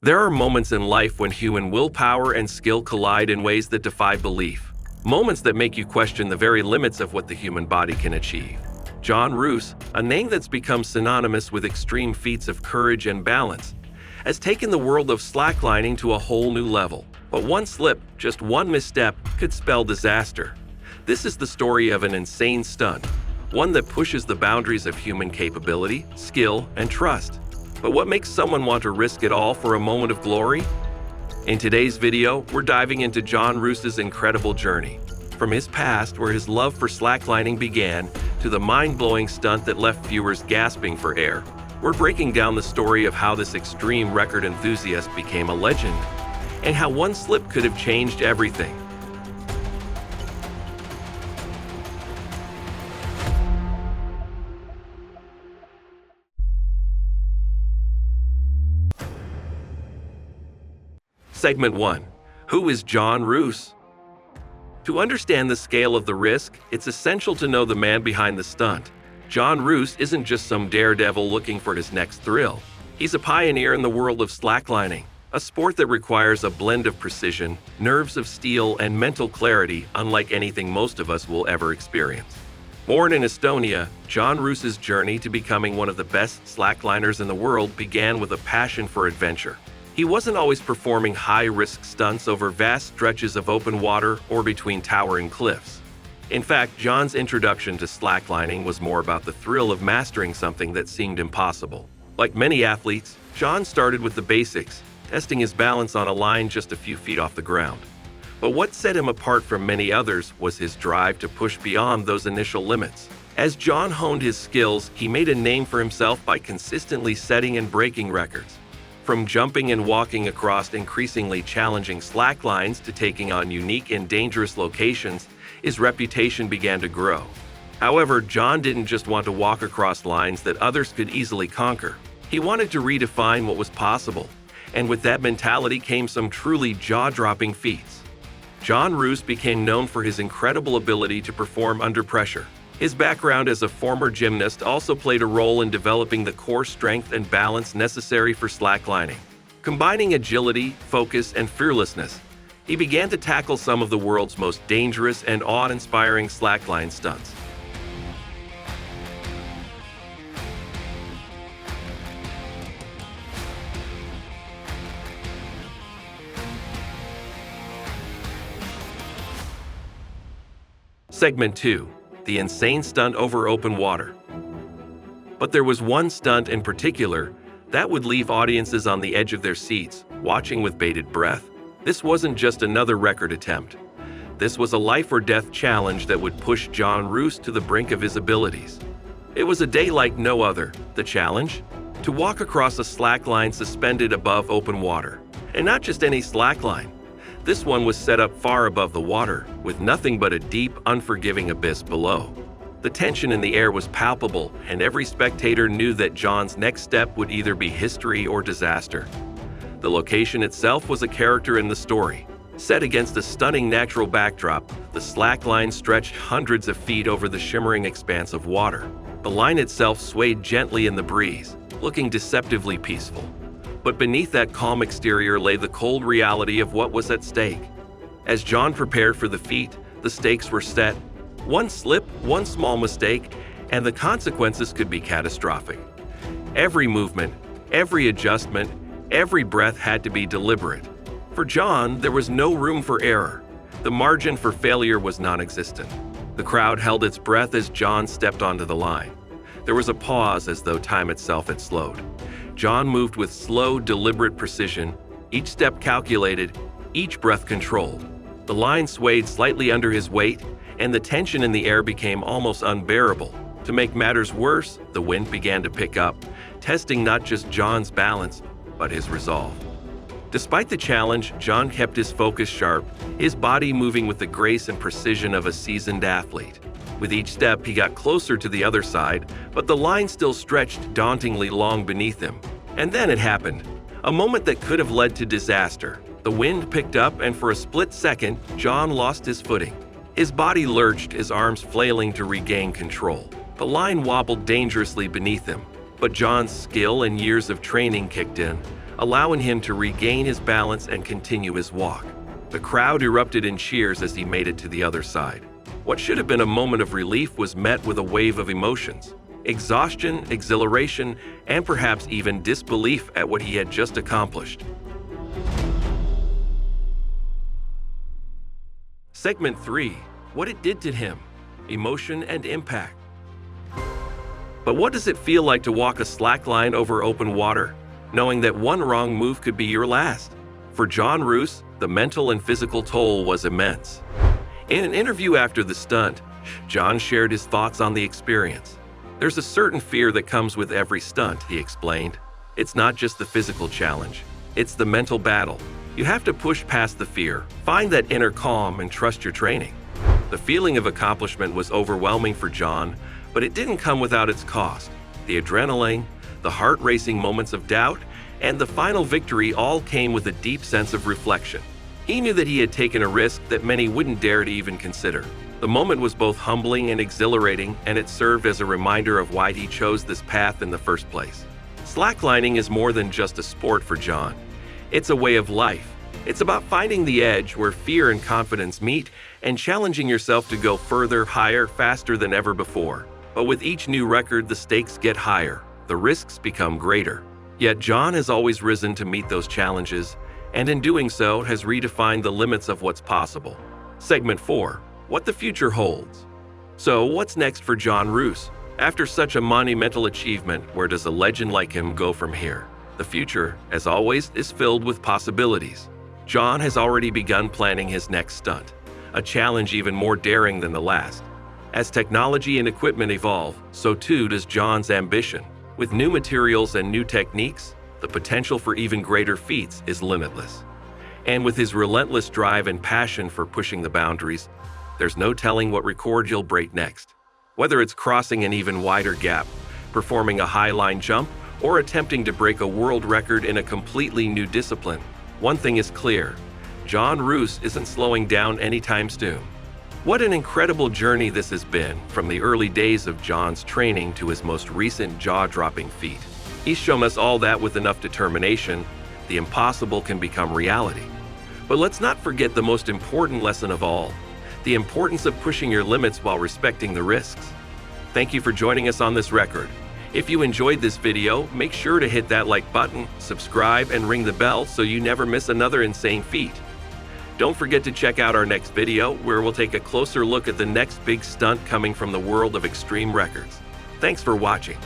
There are moments in life when human willpower and skill collide in ways that defy belief. Moments that make you question the very limits of what the human body can achieve. Jaan Roose, a name that's become synonymous with extreme feats of courage and balance, has taken the world of slacklining to a whole new level. But one slip, just one misstep, could spell disaster. This is the story of an insane stunt, one that pushes the boundaries of human capability, skill, and trust. But what makes someone want to risk it all for a moment of glory? In today's video, we're diving into Jaan Roose's incredible journey. From his past, where his love for slacklining began, to the mind-blowing stunt that left viewers gasping for air. We're breaking down the story of how this extreme record enthusiast became a legend, and how one slip could have changed everything. Segment 1. Who is Jaan Roose? To understand the scale of the risk, it's essential to know the man behind the stunt. Jaan Roose isn't just some daredevil looking for his next thrill. He's a pioneer in the world of slacklining, a sport that requires a blend of precision, nerves of steel, and mental clarity unlike anything most of us will ever experience. Born in Estonia, Jaan Roose's journey to becoming one of the best slackliners in the world began with a passion for adventure. He wasn't always performing high-risk stunts over vast stretches of open water or between towering cliffs. In fact, Jaan's introduction to slacklining was more about the thrill of mastering something that seemed impossible. Like many athletes, Jaan started with the basics, testing his balance on a line just a few feet off the ground. But what set him apart from many others was his drive to push beyond those initial limits. As Jaan honed his skills, he made a name for himself by consistently setting and breaking records. From jumping and walking across increasingly challenging slacklines to taking on unique and dangerous locations, his reputation began to grow. However, Jaan didn't just want to walk across lines that others could easily conquer. He wanted to redefine what was possible, and with that mentality came some truly jaw-dropping feats. Jaan Roose became known for his incredible ability to perform under pressure. His background as a former gymnast also played a role in developing the core strength and balance necessary for slacklining. Combining agility, focus, and fearlessness, he began to tackle some of the world's most dangerous and awe-inspiring slackline stunts. Segment 2. The insane stunt over open water. But there was one stunt in particular that would leave audiences on the edge of their seats, watching with bated breath. This wasn't just another record attempt. This was a life-or-death challenge that would push Jaan Roose to the brink of his abilities. It was a day like no other. The challenge? To walk across a slackline suspended above open water. And not just any slackline. This one was set up far above the water, with nothing but a deep, unforgiving abyss below. The tension in the air was palpable, and every spectator knew that Jaan's next step would either be history or disaster. The location itself was a character in the story. Set against a stunning natural backdrop, the slackline stretched hundreds of feet over the shimmering expanse of water. The line itself swayed gently in the breeze, looking deceptively peaceful. But beneath that calm exterior lay the cold reality of what was at stake. As Jaan prepared for the feat, the stakes were set. One slip, one small mistake, and the consequences could be catastrophic. Every movement, every adjustment, every breath had to be deliberate. For Jaan, there was no room for error. The margin for failure was non-existent. The crowd held its breath as Jaan stepped onto the line. There was a pause as though time itself had slowed. Jaan moved with slow, deliberate precision, each step calculated, each breath controlled. The line swayed slightly under his weight, and the tension in the air became almost unbearable. To make matters worse, the wind began to pick up, testing not just Jaan's balance, but his resolve. Despite the challenge, Jaan kept his focus sharp, his body moving with the grace and precision of a seasoned athlete. With each step, he got closer to the other side, but the line still stretched dauntingly long beneath him. And then it happened. A moment that could have led to disaster. The wind picked up, and for a split second, Jaan lost his footing. His body lurched, his arms flailing to regain control. The line wobbled dangerously beneath him, but Jaan's skill and years of training kicked in, allowing him to regain his balance and continue his walk. The crowd erupted in cheers as he made it to the other side. What should have been a moment of relief was met with a wave of emotions: exhaustion, exhilaration, and perhaps even disbelief at what he had just accomplished. Segment 3. What it did to him. Emotion and impact. But what does it feel like to walk a slackline over open water, knowing that one wrong move could be your last? For Jaan Roose, the mental and physical toll was immense. In an interview after the stunt, Jaan shared his thoughts on the experience. "There's a certain fear that comes with every stunt," he explained. "It's not just the physical challenge, it's the mental battle. You have to push past the fear, find that inner calm, and trust your training." The feeling of accomplishment was overwhelming for Jaan, but it didn't come without its cost. The adrenaline, the heart-racing moments of doubt, and the final victory all came with a deep sense of reflection. He knew that he had taken a risk that many wouldn't dare to even consider. The moment was both humbling and exhilarating, and it served as a reminder of why he chose this path in the first place. Slacklining is more than just a sport for Jaan. It's a way of life. It's about finding the edge where fear and confidence meet and challenging yourself to go further, higher, faster than ever before. But with each new record, the stakes get higher, the risks become greater. Yet Jaan has always risen to meet those challenges, and in doing so has redefined the limits of what's possible. Segment 4. What the future holds. So what's next for Jaan Roose? After such a monumental achievement, where does a legend like him go from here? The future, as always, is filled with possibilities. Jaan has already begun planning his next stunt, a challenge even more daring than the last. As technology and equipment evolve, so too does Jaan's ambition. With new materials and new techniques, the potential for even greater feats is limitless. And with his relentless drive and passion for pushing the boundaries, there's no telling what record he'll break next. Whether it's crossing an even wider gap, performing a high-line jump, or attempting to break a world record in a completely new discipline, one thing is clear: Jaan Roose isn't slowing down anytime soon. What an incredible journey this has been, from the early days of Jaan's training to his most recent jaw-dropping feat. He's shown us all that with enough determination, the impossible can become reality. But let's not forget the most important lesson of all: the importance of pushing your limits while respecting the risks. Thank you for joining us on this record. If you enjoyed this video, make sure to hit that like button, subscribe, and ring the bell so you never miss another insane feat. Don't forget to check out our next video, where we'll take a closer look at the next big stunt coming from the world of extreme records. Thanks for watching.